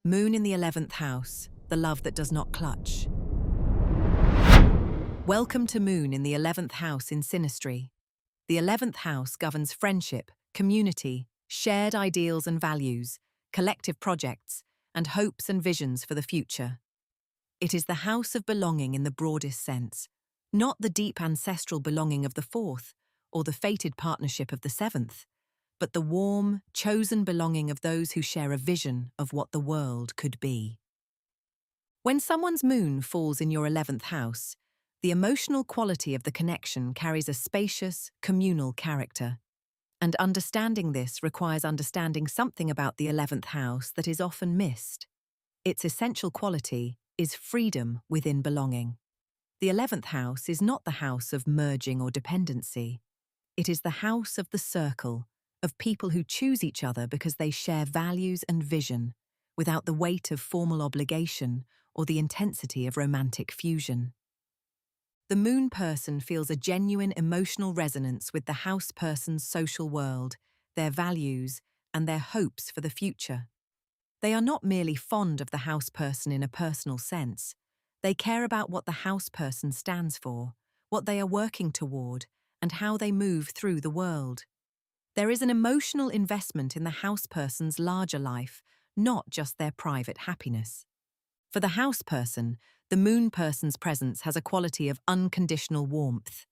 Moon in the 11th house, the love that does not clutch. Welcome to Moon in the 11th house in Synastry. The 11th house governs friendship, community, shared ideals and values, collective projects, and hopes and visions for the future. It is the house of belonging in the broadest sense, not the deep ancestral belonging of the 4th or the fated partnership of the 7th, but the warm, chosen belonging of those who share a vision of what the world could be. When someone's moon falls in your 11th house, the emotional quality of the connection carries a spacious, communal character. And understanding this requires understanding something about the 11th house that is often missed. Its essential quality is freedom within belonging. The 11th house is not the house of merging or dependency. It is the house of the circle, of people who choose each other because they share values and vision, without the weight of formal obligation or the intensity of romantic fusion. The moon person feels a genuine emotional resonance with the house person's social world, their values, and their hopes for the future. They are not merely fond of the house person in a personal sense. They care about what the house person stands for, what they are working toward, and how they move through the world. There is an emotional investment in the house person's larger life, not just their private happiness. For the house person, the moon person's presence has a quality of unconditional warmth.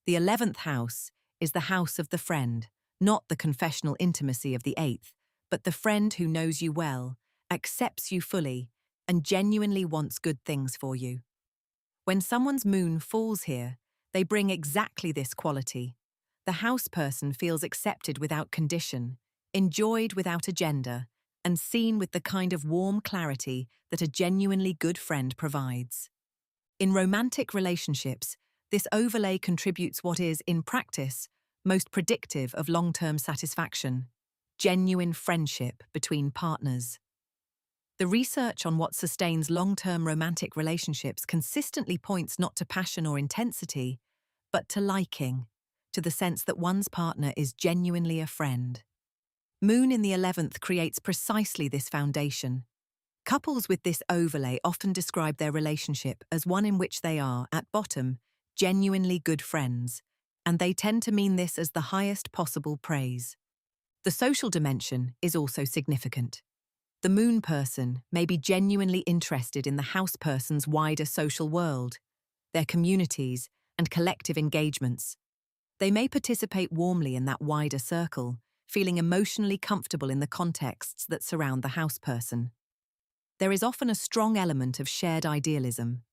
The 11th house is the house of the friend, not the confessional intimacy of the 8th, but the friend who knows you well, accepts you fully, and genuinely wants good things for you. When someone's moon falls here, they bring exactly this quality. The house person feels accepted without condition, enjoyed without agenda, and seen with the kind of warm clarity that a genuinely good friend provides. In romantic relationships, this overlay contributes what is, in practice, most predictive of long-term satisfaction: genuine friendship between partners. The research on what sustains long-term romantic relationships consistently points not to passion or intensity, but to liking, to the sense that one's partner is genuinely a friend. Moon in the 11th creates precisely this foundation. Couples with this overlay often describe their relationship as one in which they are, at bottom, genuinely good friends, and they tend to mean this as the highest possible praise. The social dimension is also significant. The moon person may be genuinely interested in the house person's wider social world, their communities, and collective engagements. They may participate warmly in that wider circle, feeling emotionally comfortable in the contexts that surround the house person. There is often a strong element of shared idealism.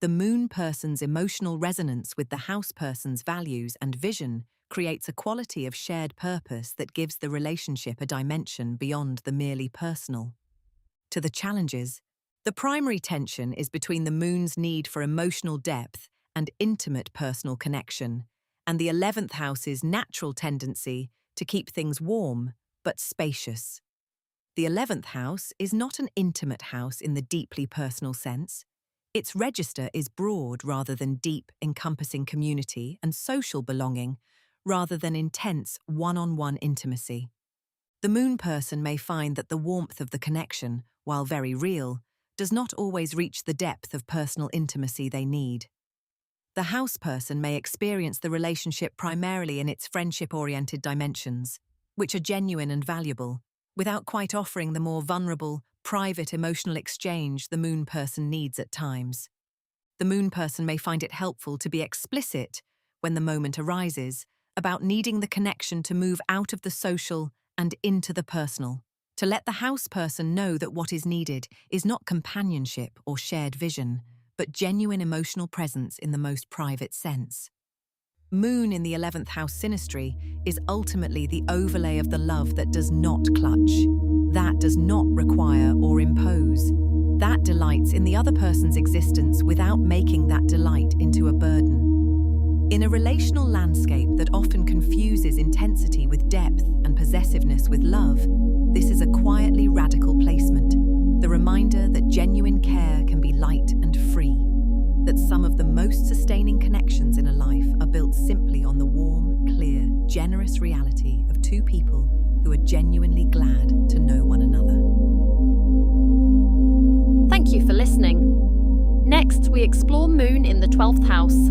The moon person's emotional resonance with the house person's values and vision creates a quality of shared purpose that gives the relationship a dimension beyond the merely personal. To the challenges, the primary tension is between the moon's need for emotional depth and intimate personal connection, and the 11th house's natural tendency to keep things warm but spacious. The 11th house is not an intimate house in the deeply personal sense. Its register is broad rather than deep, encompassing community and social belonging, rather than intense one-on-one intimacy. The moon person may find that the warmth of the connection, while very real, does not always reach the depth of personal intimacy they need. The house person may experience the relationship primarily in its friendship-oriented dimensions, which are genuine and valuable, without quite offering the more vulnerable, private emotional exchange the moon person needs at times. The moon person may find it helpful to be explicit, when the moment arises, about needing the connection to move out of the social and into the personal, to let the house person know that what is needed is not companionship or shared vision, but genuine emotional presence in the most private sense. Moon in the 11th house synastry is ultimately the overlay of the love that does not clutch, that does not require or impose, that delights in the other person's existence without making that delight into a burden. In a relational landscape that often confuses intensity with depth and possessiveness with love, this is a quietly radical placement, the reminder that genuine care can be light and free, that some of the most sustaining connections in a life are built simply on the warm, clear, generous reality of two people who are genuinely glad to know one another. Thank you for listening. Next, we explore Moon in the 12th house.